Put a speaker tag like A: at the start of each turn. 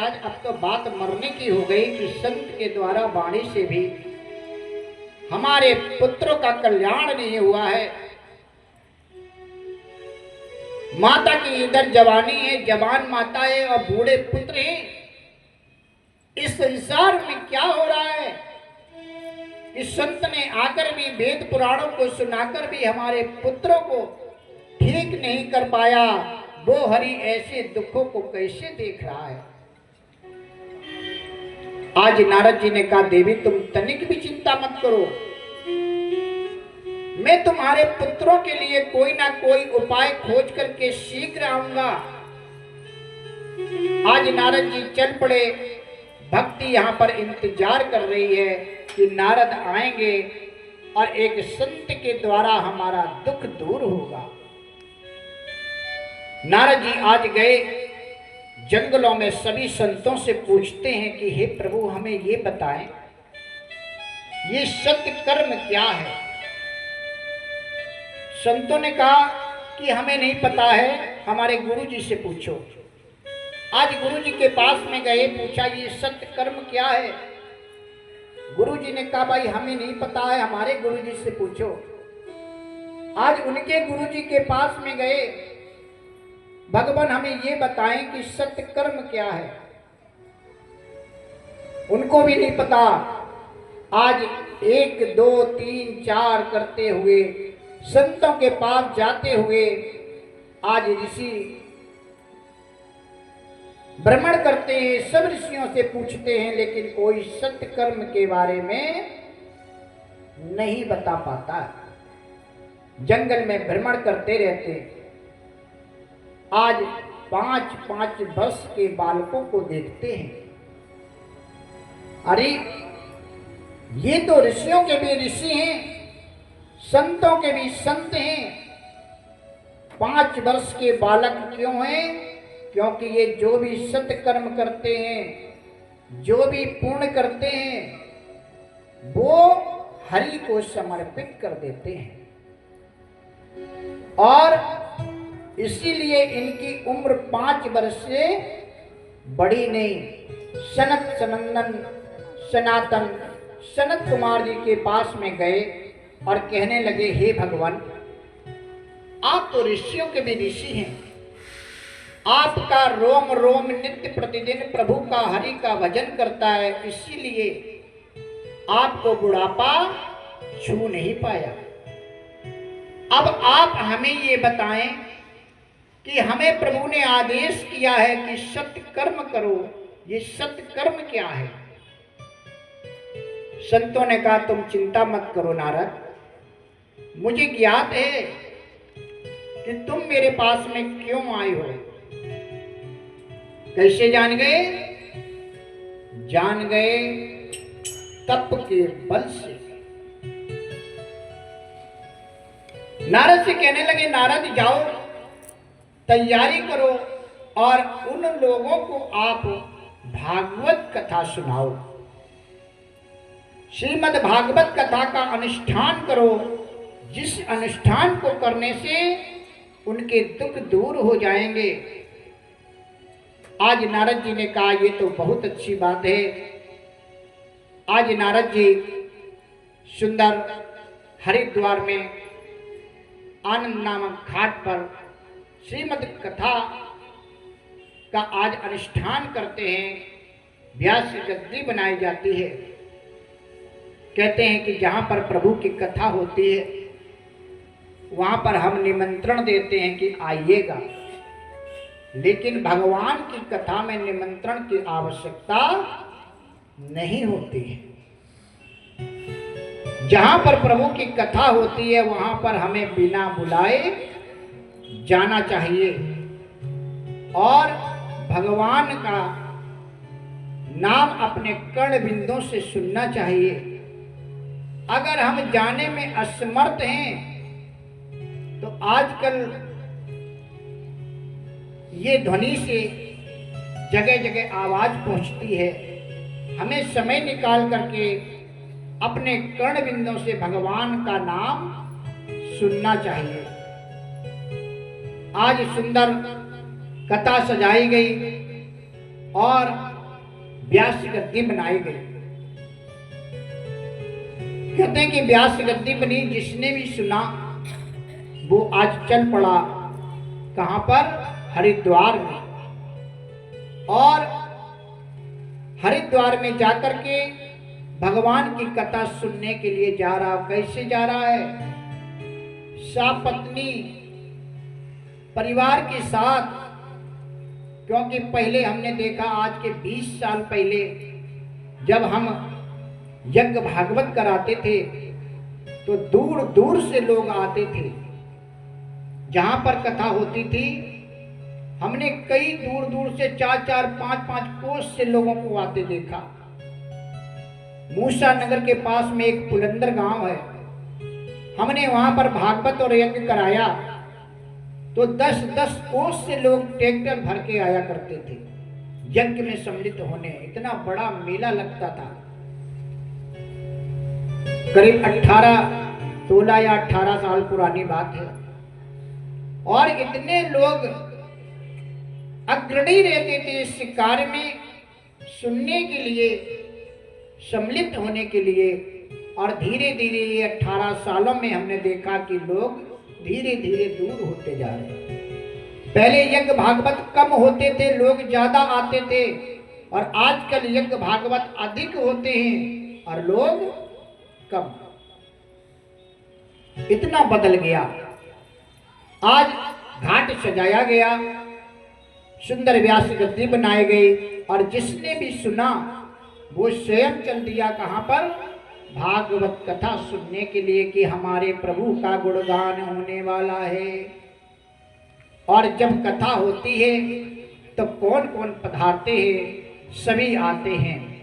A: महाराज अब तो बात मरने की हो गई कि संत के द्वारा वाणी से भी हमारे पुत्रों का कल्याण नहीं हुआ है। माता की इधर जवानी है, जवान माता है और बूढ़े पुत्र हैं। इस संसार में क्या हो रहा है? इस संत ने आकर भी वेद पुराणों को सुनाकर भी हमारे पुत्रों को ठीक नहीं कर पाया। वो हरि ऐसे दुखों को कैसे देख रहा है? आज नारद जी ने कहा, देवी तुम तनिक भी चिंता मत करो, मैं तुम्हारे पुत्रों के लिए कोई ना कोई उपाय खोज करके शीघ्र आऊंगा। आज नारद जी चल पड़े। भक्ति यहाँ पर इंतजार कर रही है कि नारद आएंगे और एक संत के द्वारा हमारा दुख दूर होगा। नारद जी आज गए जंगलों में, सभी संतों से पूछते हैं कि हे प्रभु हमें ये बताएं, ये सत्य कर्म क्या है? संतों ने कहा कि हमें नहीं पता है, हमारे गुरु जी से पूछो। आज गुरु जी के पास में गए, पूछा ये सत्य कर्म क्या है? गुरु जी ने कहा भाई हमें नहीं पता है, हमारे गुरु जी से पूछो। आज उनके गुरु जी के पास में गए, भगवान हमें ये बताएं कि सत्य कर्म क्या है? उनको भी नहीं पता। आज 1 2 3 4 करते हुए संतों के पास जाते हुए आज ऋषि भ्रमण करते हैं, सब ऋषियों से पूछते हैं, लेकिन कोई सत्य कर्म के बारे में नहीं बता पाता। जंगल में भ्रमण करते रहते। आज 5-5 वर्ष के बालकों को देखते हैं, अरे ये तो ऋषियों के भी ऋषि हैं, संतों के भी संत हैं। 5 वर्ष के बालक क्यों हैं? क्योंकि ये जो भी सत्य कर्म करते हैं, जो भी पुण्य करते हैं, वो हरि को समर्पित कर देते हैं। और इसीलिए इनकी उम्र 5 वर्ष से बड़ी नहीं। सनत सनंदन सनातन सनत कुमार जी के पास में गए और कहने लगे, हे भगवान आप तो ऋषियों के भी ऋषि हैं, आपका रोम रोम नित्य प्रतिदिन प्रभु का हरि का भजन करता है, इसीलिए आपको बुढ़ापा छू नहीं पाया। अब आप हमें ये बताएं कि हमें प्रभु ने आदेश किया है कि सत्य कर्म करो, ये सत्य कर्म क्या है? संतों ने कहा तुम चिंता मत करो नारद, मुझे ज्ञात है कि तुम मेरे पास में क्यों आए हो। कैसे जान गए? जान गए तप के बल से। नारद से कहने लगे, नारद जाओ तैयारी करो और उन लोगों को आप भागवत कथा सुनाओ, श्रीमद् भागवत कथा का अनुष्ठान करो, जिस अनुष्ठान को करने से उनके दुख दूर हो जाएंगे। आज नारद जी ने कहा ये तो बहुत अच्छी बात है। आज नारद जी सुंदर हरिद्वार में आनंद नामक घाट पर श्रीमद् कथा का आज अनुष्ठान करते हैं। व्यास गद्दी बनाई जाती है। कहते हैं कि जहाँ पर प्रभु की कथा होती है वहाँ पर हम निमंत्रण देते हैं कि आइएगा, लेकिन भगवान की कथा में निमंत्रण की आवश्यकता नहीं होती है। जहाँ पर प्रभु की कथा होती है वहाँ पर हमें बिना बुलाए जाना चाहिए और भगवान का नाम अपने कर्ण बिंदों से सुनना चाहिए। अगर हम जाने में असमर्थ हैं तो आजकल ये ध्वनि से जगह जगह आवाज पहुंचती है। हमें समय निकाल करके अपने कर्ण बिंदों से भगवान का नाम सुनना चाहिए। आज सुंदर कथा सजाई गई और व्यास गद्दी बनाई गई। कहते हैं कि व्यास गद्दी बनी, जिसने भी सुना वो आज चल पड़ा कहां पर, हरिद्वार में। और हरिद्वार में जाकर के भगवान की कथा सुनने के लिए जा रहा। कैसे जा रहा है, सपत्नी परिवार के साथ। क्योंकि पहले हमने देखा, आज के 20 साल पहले जब हम यज्ञ भागवत कराते थे तो दूर दूर से लोग आते थे। जहां पर कथा होती थी हमने कई दूर दूर से 4-4, 5-5 कोस से लोगों को आते देखा। मूसा नगर के पास में एक पुलंदर गांव है, हमने वहां पर भागवत और यज्ञ कराया तो 10-10 कोस से लोग ट्रैक्टर भर के आया करते थे यज्ञ में सम्मिलित होने। इतना बड़ा मेला लगता था। करीब 16 या 18 साल पुरानी बात है। और इतने लोग अग्रणी रहते थे इस कार्य में सुनने के लिए, सम्मिलित होने के लिए। और धीरे धीरे ये 18 सालों में हमने देखा कि लोग धीरे धीरे दूर होते जा रहे हैं। पहले यज्ञ भागवत कम होते थे, लोग ज्यादा आते थे, और आजकल यज्ञ भागवत अधिक होते हैं और लोग कम। इतना बदल गया। आज घाट सजाया गया, सुंदर व्यास गद्दी बनाई गई, और जिसने भी सुना वो स्वयं चल दिया कहां पर, भागवत कथा सुनने के लिए कि हमारे प्रभु का गुणगान होने वाला है। और जब कथा होती है तो कौन कौन पधारते हैं, सभी आते हैं।